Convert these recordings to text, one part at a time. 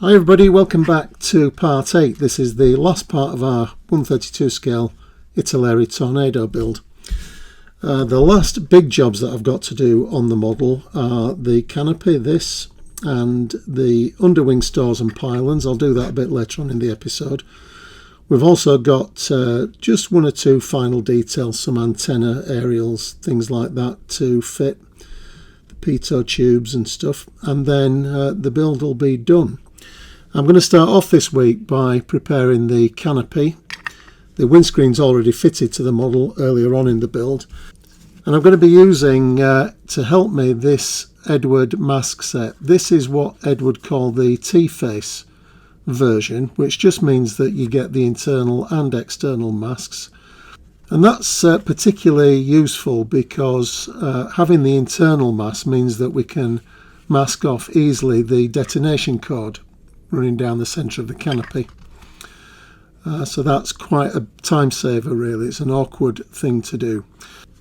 Hi everybody, welcome back to part 8. This is the last part of our 132 scale Italeri Tornado build. The last big jobs that I've got to do on the model are the canopy, this, and the underwing stores and pylons. I'll do that a bit later on in the episode. We've also got just one or two final details, some antenna aerials, things like that to fit, the pitot tubes and stuff, and then the build will be done. I'm going to start off this week by preparing the canopy. The windscreen's already fitted to the model earlier on in the build, and I'm going to be using to help me this Edward mask set. This is what Edward called the T-face version, which just means that you get the internal and external masks, and that's particularly useful because having the internal mask means that we can mask off easily the detonation cord running down the centre of the canopy. So that's quite a time saver really. It's an awkward thing to do.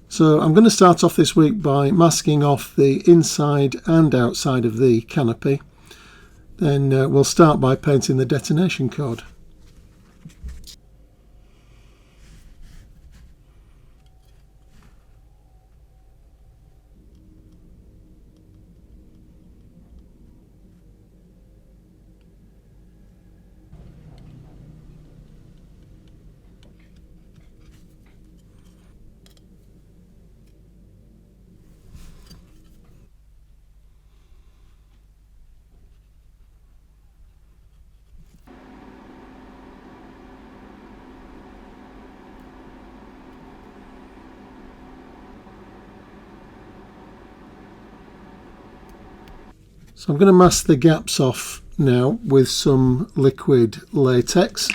So I'm going to start off this week by masking off the inside and outside of the canopy. Then we'll start by painting the detonation cord. So I'm going to mask the gaps off now with some liquid latex,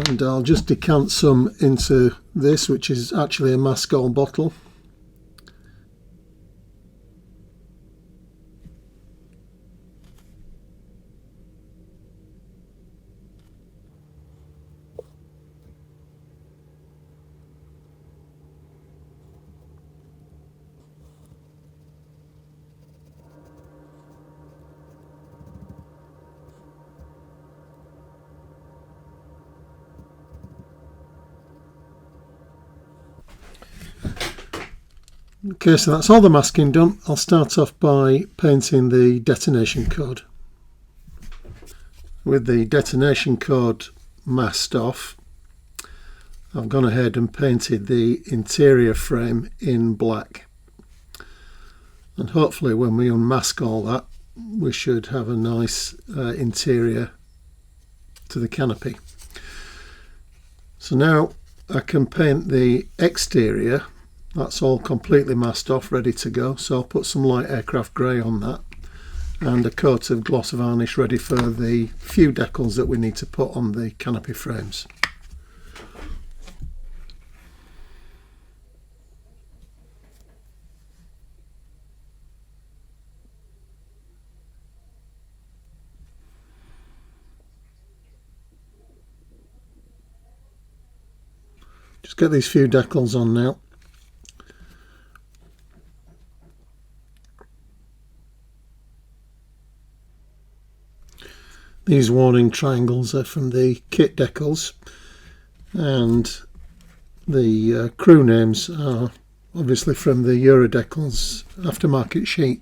and I'll just decant some into this, which is actually a mask-all bottle. Okay, so that's all the masking done. I'll start off by painting the detonation cord. With the detonation cord masked off, I've gone ahead and painted the interior frame in black. And hopefully when we unmask all that, we should have a nice interior to the canopy. So now I can paint the exterior. That's all completely masked off, ready to go. So I'll put some light aircraft grey on that and a coat of gloss varnish ready for the few decals that we need to put on the canopy frames. Just get these few decals on now. These warning triangles are from the kit decals, and the crew names are obviously from the Eurodecals aftermarket sheet.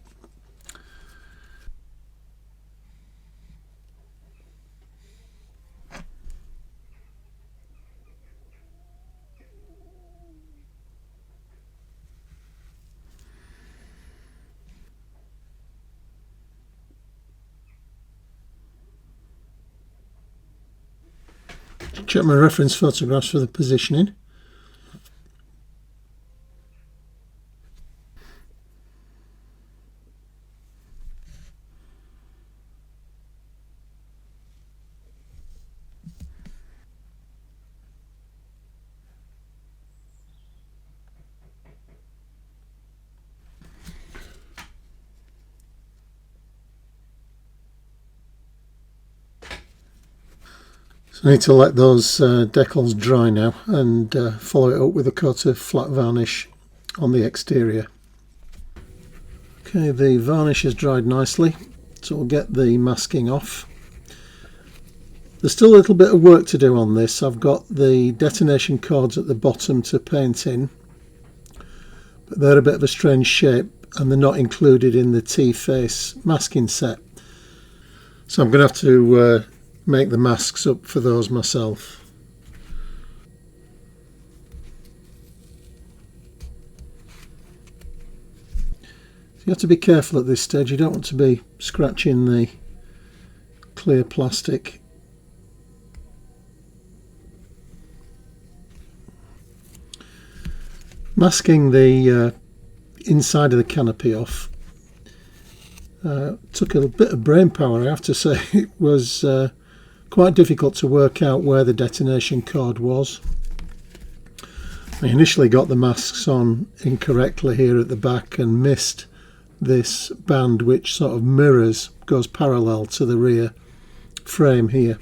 Check my reference photographs for the positioning. So I need to let those decals dry now and follow it up with a coat of flat varnish on the exterior. Okay, the varnish has dried nicely. So we'll get the masking off. There's still a little bit of work to do on this. I've got the detonation cords at the bottom to paint in, but they're a bit of a strange shape and they're not included in the T-face masking set. So I'm going to have to make the masks up for those myself. You have to be careful at this stage. You don't want to be scratching the clear plastic. Masking the inside of the canopy off took a bit of brain power, I have to say. It was quite difficult to work out where the detonation cord was. I initially got the masks on incorrectly here at the back and missed this band which sort of mirrors, goes parallel to the rear frame here,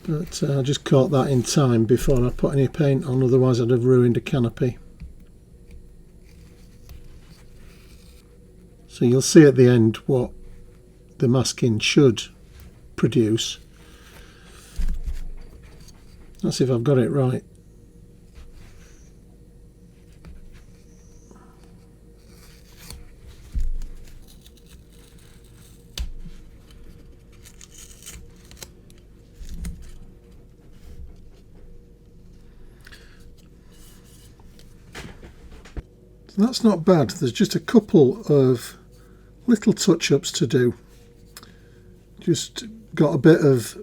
but I just caught that in time before I put any paint on, otherwise I'd have ruined a canopy. So you'll see at the end what the masking should produce. Let's see if I've got it right. That's not bad. There's just a couple of little touch-ups to do. Just got a bit of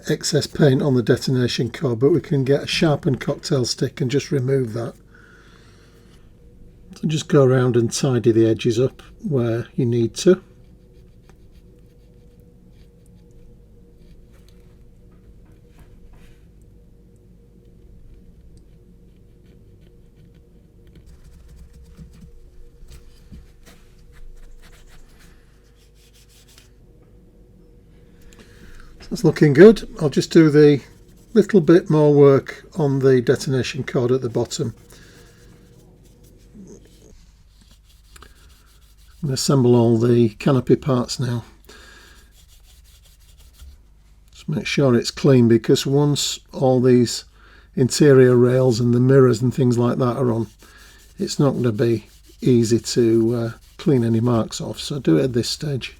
excess paint on the detonation cord, but we can get a sharpened cocktail stick and just remove that. So just go around and tidy the edges up where you need to. That's looking good. I'll just do the little bit more work on the detonation cord at the bottom. I'm going to assemble all the canopy parts now. Just make sure it's clean, because once all these interior rails and the mirrors and things like that are on, it's not going to be easy to clean any marks off, so do it at this stage.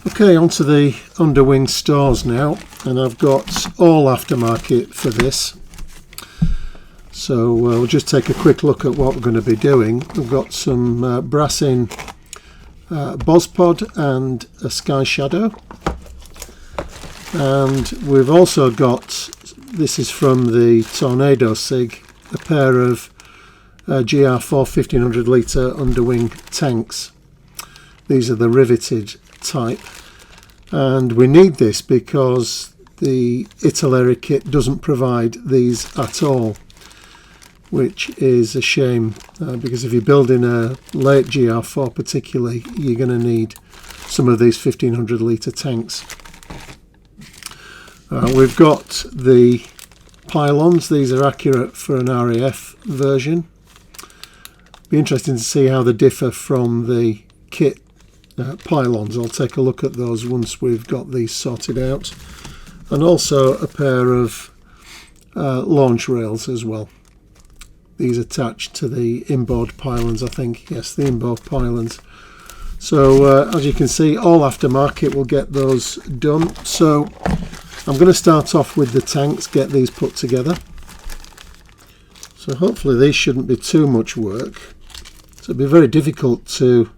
Okay, onto the Underwing stores now, and I've got all aftermarket for this. So we'll just take a quick look at what we're going to be doing. We've got some Brassin Bospod and a Sky Shadow, and we've also got, this is from the Tornado SIG, a pair of GR4 1500 litre Underwing tanks. These are the riveted type, and we need this because the Italeri kit doesn't provide these at all, which is a shame, because if you're building a late GR4 particularly, you're going to need some of these 1500 litre tanks. We've got the pylons. These are accurate for an RAF version. Be interesting to see how they differ from the kit pylons. I'll take a look at those once we've got these sorted out, and also a pair of launch rails as well. These attached to the inboard pylons, I think. Yes, the inboard pylons. So as you can see, all aftermarket will get those done. So I'm going to start off with the tanks, get these put together. So hopefully these shouldn't be too much work. So it'd be very difficult to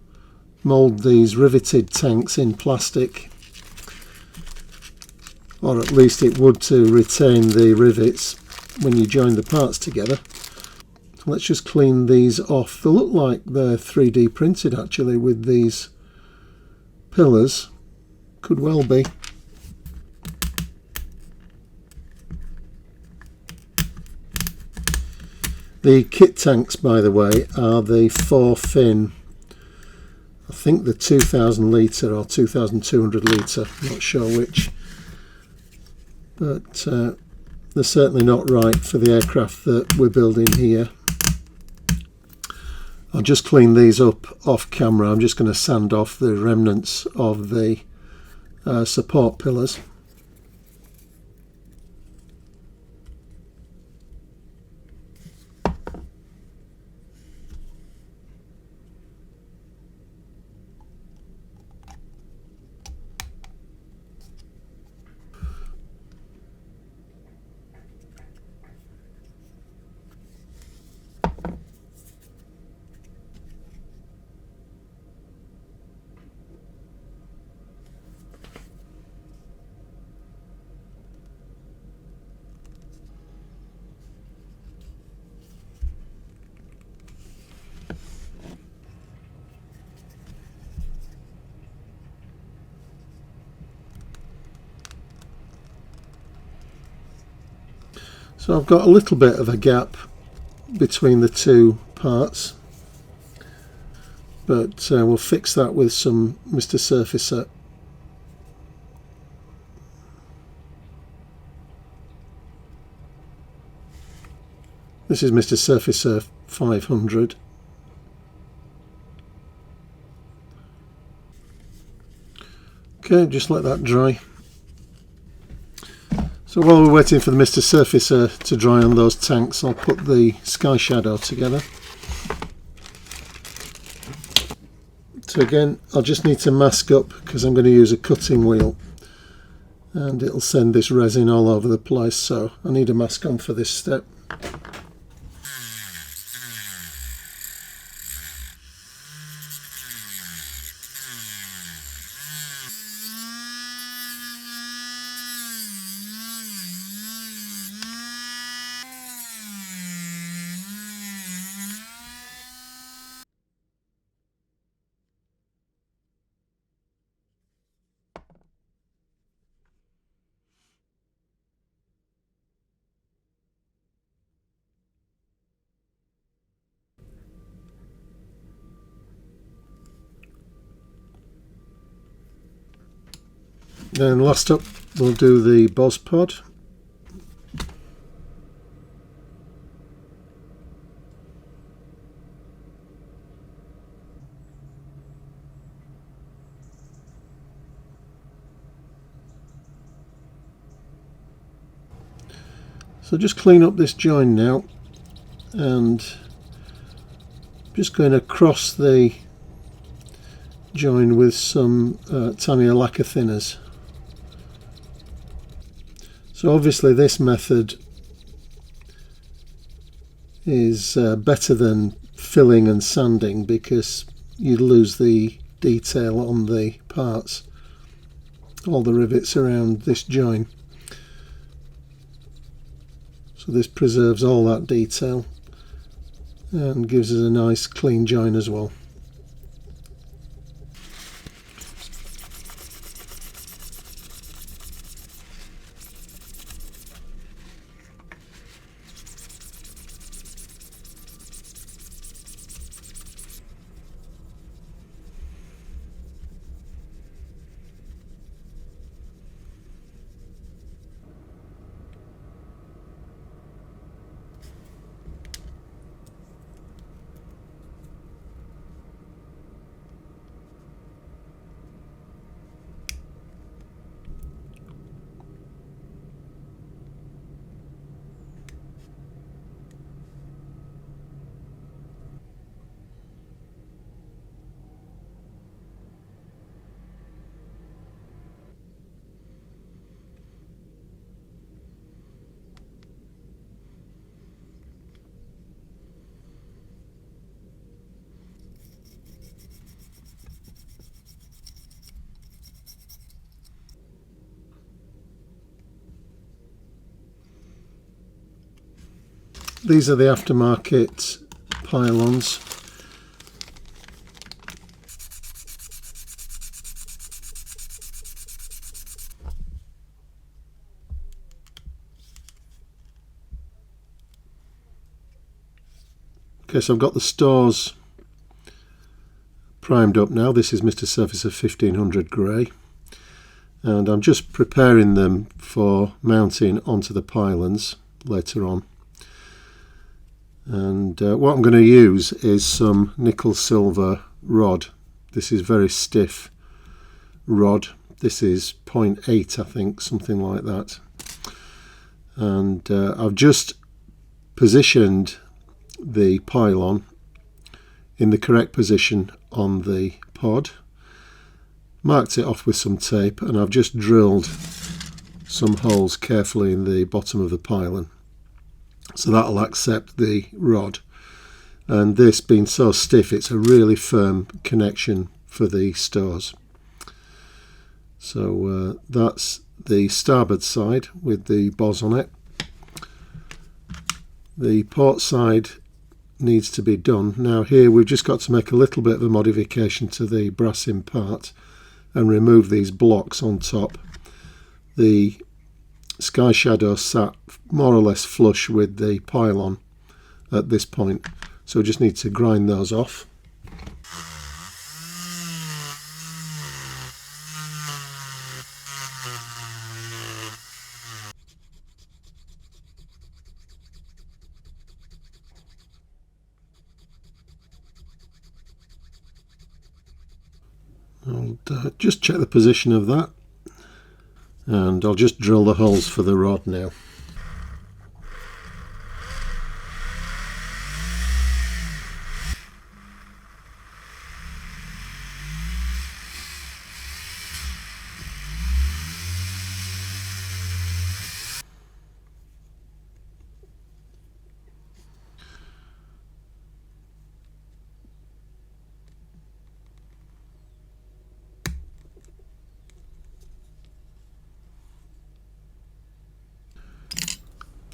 mould these riveted tanks in plastic, or at least it would to retain the rivets when you join the parts together. So let's just clean these off. They look like they're 3D printed actually with these pillars. Could well be. The kit tanks, by the way, are the 4-fin, I think the 2000 litre or 2200 litre, not sure which, but they're certainly not right for the aircraft that we're building here. I'll just clean these up off camera. I'm just going to sand off the remnants of the support pillars. So I've got a little bit of a gap between the two parts, but we'll fix that with some Mr. Surfacer. This is Mr. Surfacer 500. Okay, just let that dry. So while we're waiting for the Mr. Surfacer to dry on those tanks, I'll put the sky shadow together. So again, I'll just need to mask up because I'm going to use a cutting wheel and it'll send this resin all over the place, so I need a mask on for this step. Then last up we'll do the BOS pod. So just clean up this join now, and just going to cross the join with some Tamiya lacquer thinners. So obviously this method is better than filling and sanding because you lose the detail on the parts, all the rivets around this join. So this preserves all that detail and gives us a nice clean join as well. these are the aftermarket pylons. Okay, so I've got the stores primed up now. This is Mr. Surface of 1500 grey, and I'm just preparing them for mounting onto the pylons later on. And what I'm going to use is some nickel silver rod. This is very stiff rod. This is 0.8, I think, something like that. And I've just positioned the pylon in the correct position on the pod, marked it off with some tape, and I've just drilled some holes carefully in the bottom of the pylon, so that'll accept the rod. And this being so stiff, it's a really firm connection for the stores. So that's the starboard side with the boss on it. The port side needs to be done. Now here we've just got to make a little bit of a modification to the brassing part and remove these blocks on top. The sky shadow sat more or less flush with the pylon at this point, so we just need to grind those off. I'll just check the position of that, and I'll just drill the holes for the rod now.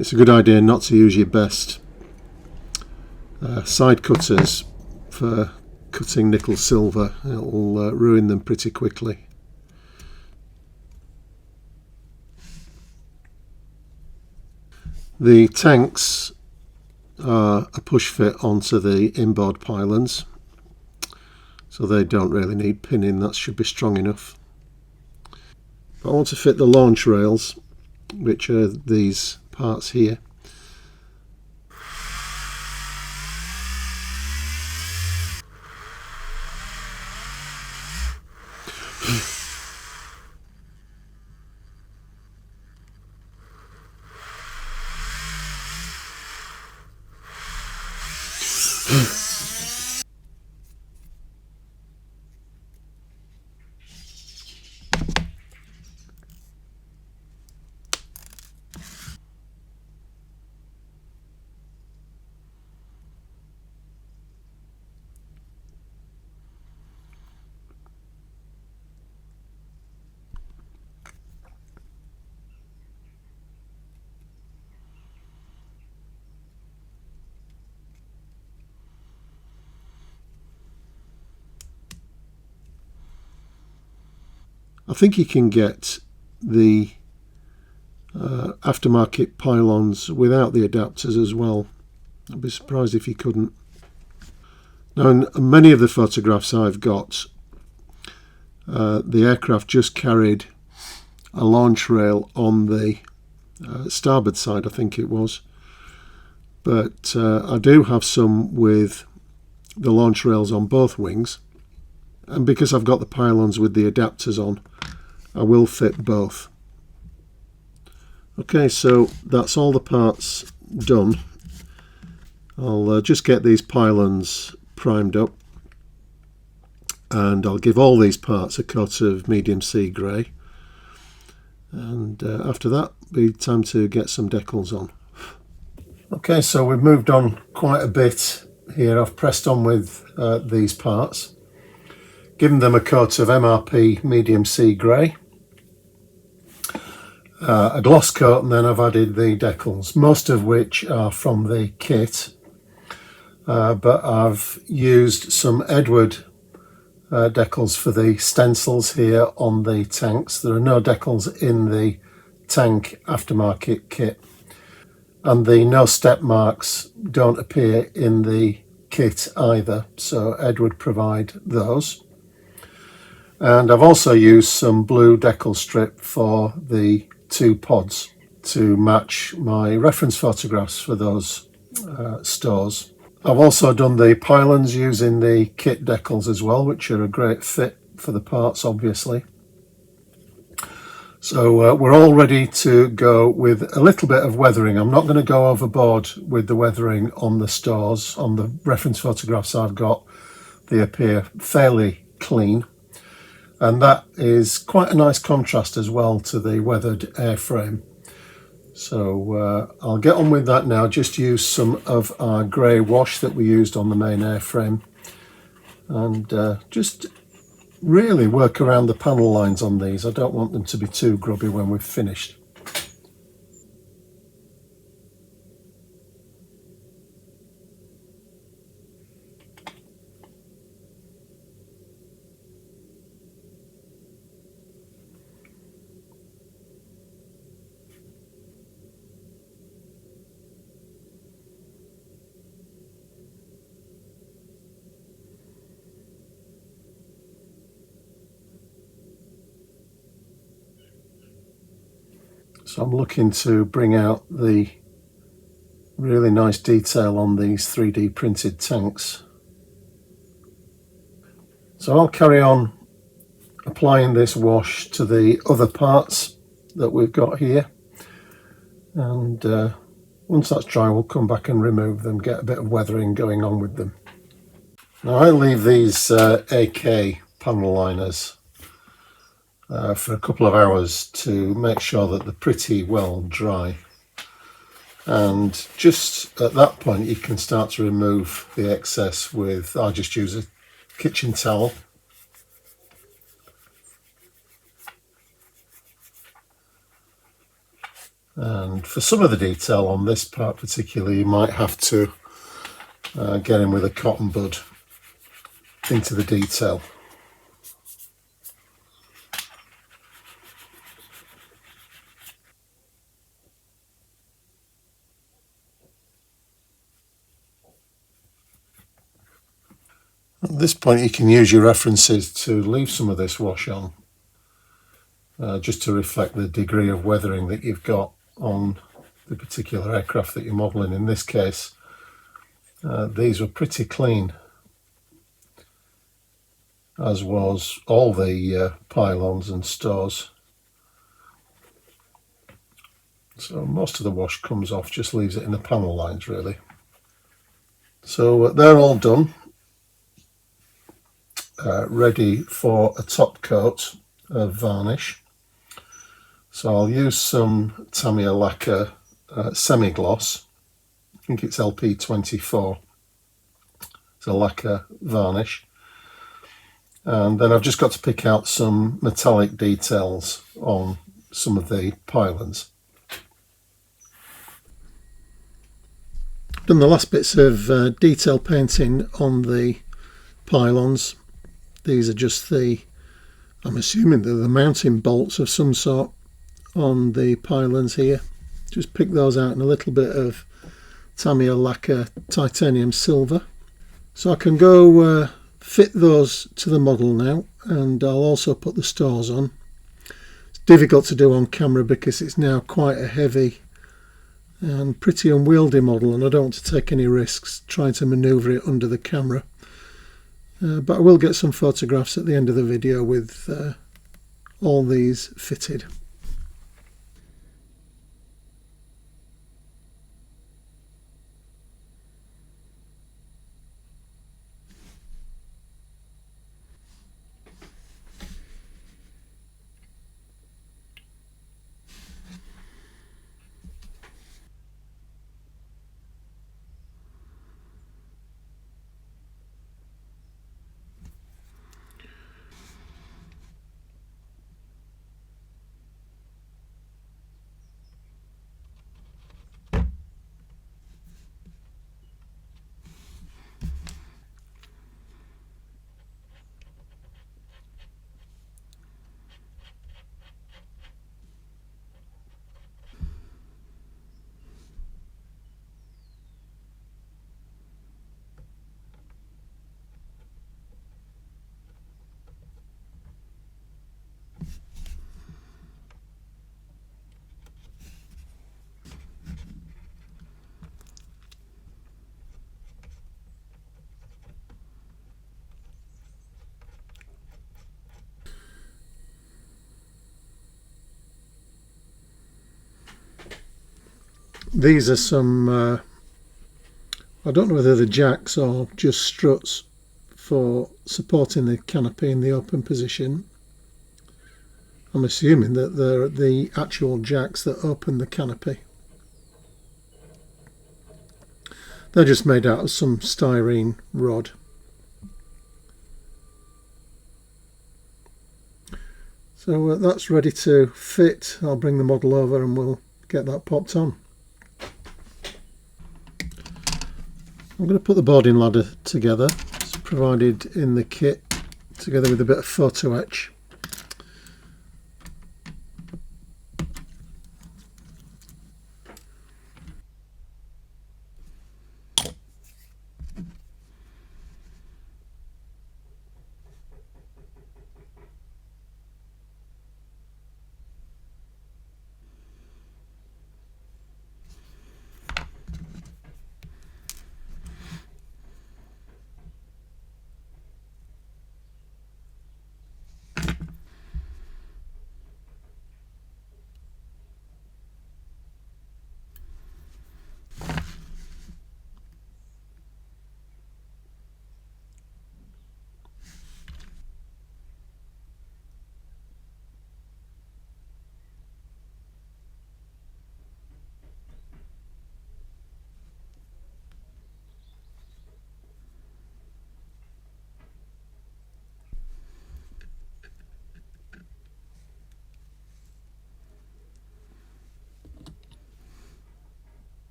It's a good idea not to use your best side cutters for cutting nickel silver. It'll ruin them pretty quickly. The tanks are a push fit onto the inboard pylons, so they don't really need pinning. That should be strong enough. But I want to fit the launch rails, which are these parts here. I think you can get the aftermarket pylons without the adapters as well. I'd be surprised if you couldn't. Now, in many of the photographs I've got, the aircraft just carried a launch rail on the starboard side, I think it was. But I do have some with the launch rails on both wings. And because I've got the pylons with the adapters on, I will fit both. Okay, so that's all the parts done. I'll just get these pylons primed up, and I'll give all these parts a coat of medium sea grey, and after that it'll be time to get some decals on. Okay, so we've moved on quite a bit here. I've pressed on with these parts, given them a coat of MRP medium sea grey, a gloss coat, and then I've added the decals, most of which are from the kit, but I've used some Edward decals for the stencils here on the tanks. There are no decals in the tank aftermarket kit, and the no step marks don't appear in the kit either, so Edward provide those. And I've also used some blue decal strip for the two pods to match my reference photographs for those stores. I've also done the pylons using the kit decals as well, which are a great fit for the parts, obviously. So we're all ready to go with a little bit of weathering. I'm not going to go overboard with the weathering on the stores. On the reference photographs I've got, they appear fairly clean. And that is quite a nice contrast as well to the weathered airframe. So I'll get on with that now. Just use some of our grey wash that we used on the main airframe, and just really work around the panel lines on these. I don't want them to be too grubby when we've finished. So I'm looking to bring out the really nice detail on these 3D printed tanks. So I'll carry on applying this wash to the other parts that we've got here, and once that's dry we'll come back and remove them, get a bit of weathering going on with them. Now I leave these AK panel liners for a couple of hours to make sure that they're pretty well dry, and just at that point you can start to remove the excess with, I'll just use a kitchen towel. And for some of the detail on this part particularly, you might have to get in with a cotton bud into the detail. At this point you can use your references to leave some of this wash on, just to reflect the degree of weathering that you've got on the particular aircraft that you're modelling. In this case, these were pretty clean, as was all the pylons and stores. So most of the wash comes off, just leaves it in the panel lines really. So they're all done, ready for a top coat of varnish. So I'll use some Tamiya lacquer semi-gloss. I think it's LP24. It's a lacquer varnish. And then I've just got to pick out some metallic details on some of the pylons. Done the last bits of detail painting on the pylons. These are just the, I'm assuming they're the mounting bolts of some sort on the pylons here. Just pick those out in a little bit of Tamiya lacquer titanium silver. So I can go fit those to the model now, and I'll also put the stores on. It's difficult to do on camera because it's now quite a heavy and pretty unwieldy model, and I don't want to take any risks trying to manoeuvre it under the camera. But I will get some photographs at the end of the video with all these fitted. These are some, I don't know whether they're jacks or just struts for supporting the canopy in the open position. I'm assuming that they're the actual jacks that open the canopy. They're just made out of some styrene rod. So that's ready to fit. I'll bring the model over and we'll get that popped on. I'm going to put the boarding ladder together. It's provided in the kit together with a bit of photo etch.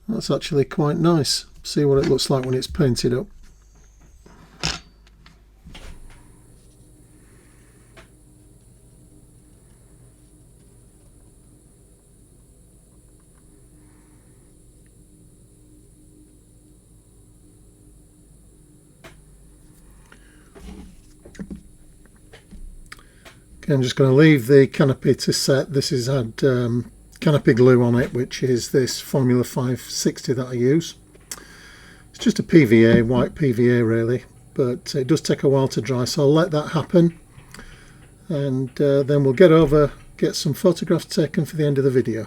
That's actually quite nice. See what it looks like when it's painted up. Okay, I'm just going to leave the canopy to set. This has had canopy glue on it, which is this Formula 560 that I use. It's just a PVA, white PVA really, but it does take a while to dry, so I'll let that happen, and then we'll get some photographs taken for the end of the video.